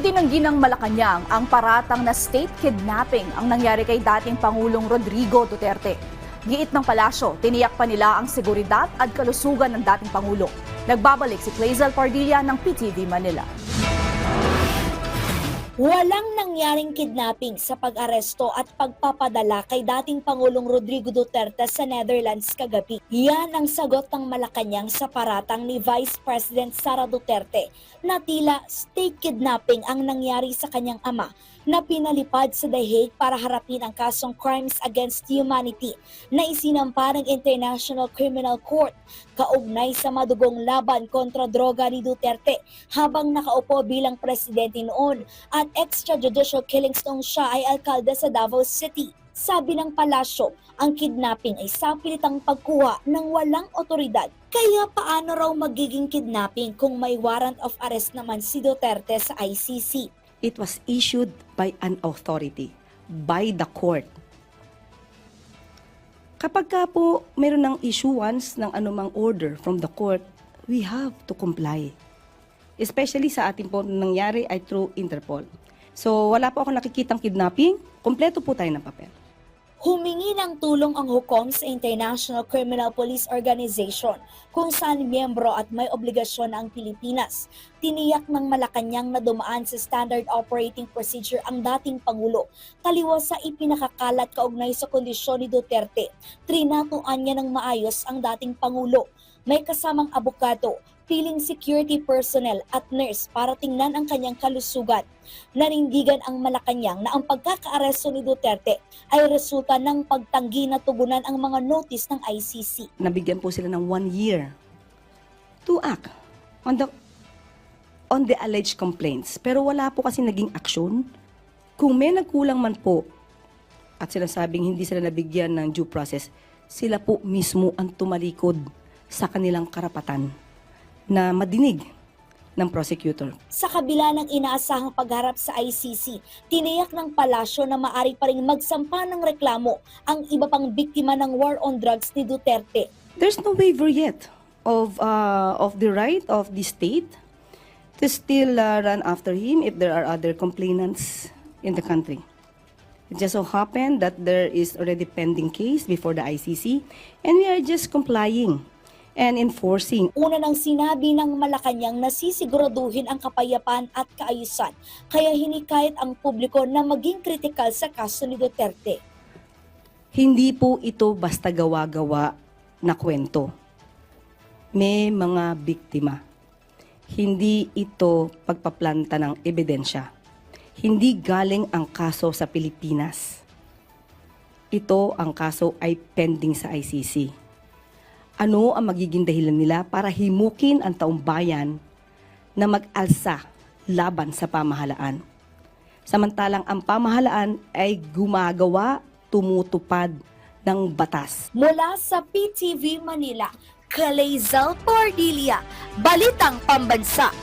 Itinanggi ng Malacanang ang paratang na state kidnapping ang nangyari kay dating Pangulong Rodrigo Duterte. Giit ng palasyo, tiniyak pa nila ang seguridad at kalusugan ng dating Pangulo. Nagbabalik si Clazel Pardilla ng PTV Manila. Walang nangyaring kidnapping sa pag-aresto at pagpapadala kay dating Pangulong Rodrigo Duterte sa Netherlands kagabi. Yan ang sagot ng Malacanang sa paratang ni Vice President Sara Duterte na tila state kidnapping ang nangyari sa kanyang ama na pinalipad sa The Hague para harapin ang kasong Crimes Against Humanity na isinampa ng International Criminal Court kaugnay sa madugong laban kontra droga ni Duterte habang nakaupo bilang presidente noon at extrajudicial killings noong siya ay alkalde sa Davao City. Sabi ng palasyo, ang kidnapping ay sapilitang pagkuha ng walang otoridad. Kaya paano raw magiging kidnapping kung may warrant of arrest naman si Duterte sa ICC? It was issued by an authority, by the court. Kapag ka po mayroon ng issuance ng anumang order from the court, we have to comply. Especially sa ating po nangyari ay through Interpol. So wala po ako nakikitang kidnapping, kompleto po tayo ng papel. Humingi ng tulong ang hukom sa International Criminal Police Organization kung saan miyembro at may obligasyon ang Pilipinas. Tiniyak ng Malacanang na dumaan sa Standard Operating Procedure ang dating Pangulo. Taliwas sa ipinakakalat kaugnay sa kondisyon ni Duterte, trinatuan niya ng maayos ang dating Pangulo. May kasamang abogado, piling security personnel at nurse para tingnan ang kanyang kalusugan. Nanindigan ang Malacanang na ang pagkakaaresto ni Duterte ay resulta ng pagtanggi na tugunan ang mga notice ng ICC. Nabigyan po sila ng 1 year to act on the alleged complaints. Pero wala po kasi naging aksyon. Kung may nagkulang man po at sinasabing hindi sila nabigyan ng due process, sila po mismo ang tumalikod sa kanilang karapatan na madinig ng prosecutor. Sa kabila ng inaasahang pagharap sa ICC, tiniyak ng palasyo na maari pa rin magsampa ng reklamo ang iba pang biktima ng war on drugs ni Duterte. There's no waiver yet of the right of the state to still run after him if there are other complainants in the country. It just so happened that there is already pending case before the ICC and we are just complying and enforcing. Una nang sinabi ng Malacanang na sisiguraduhin ang kapayapaan at kaayusan, kaya hinikayat ang publiko na maging kritikal sa kaso ni Duterte. Hindi po ito basta gawa-gawa na kwento. May mga biktima. Hindi ito pagpaplanta ng ebidensya. Hindi galing ang kaso sa Pilipinas. Ito ang kaso ay pending sa ICC. Ano ang magiging dahilan nila para himukin ang taong bayan na mag-alsa laban sa pamahalaan? Samantalang ang pamahalaan ay gumagawa, tumutupad ng batas. Mula sa PTV Manila, Clazel Pardilla, Balitang Pambansa.